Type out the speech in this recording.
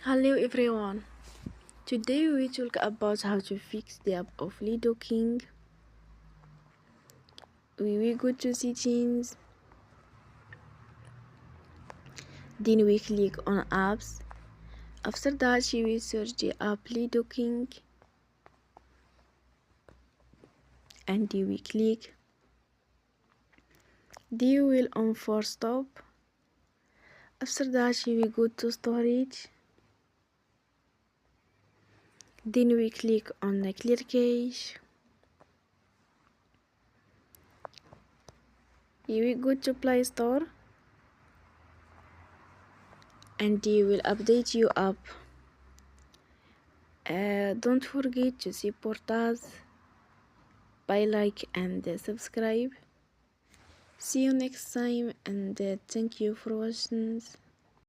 Hello everyone. Today we talk about how to fix the app of Ludo King. We will go to settings, then we click on apps. After that we will search the app Ludo King and we click. Then we will on force stop. After that we will go to storage. Then we click on the clear cache. You will go to Play Store and you will update your app. Don't forget to support us by like and subscribe. See you next time and thank you for watching.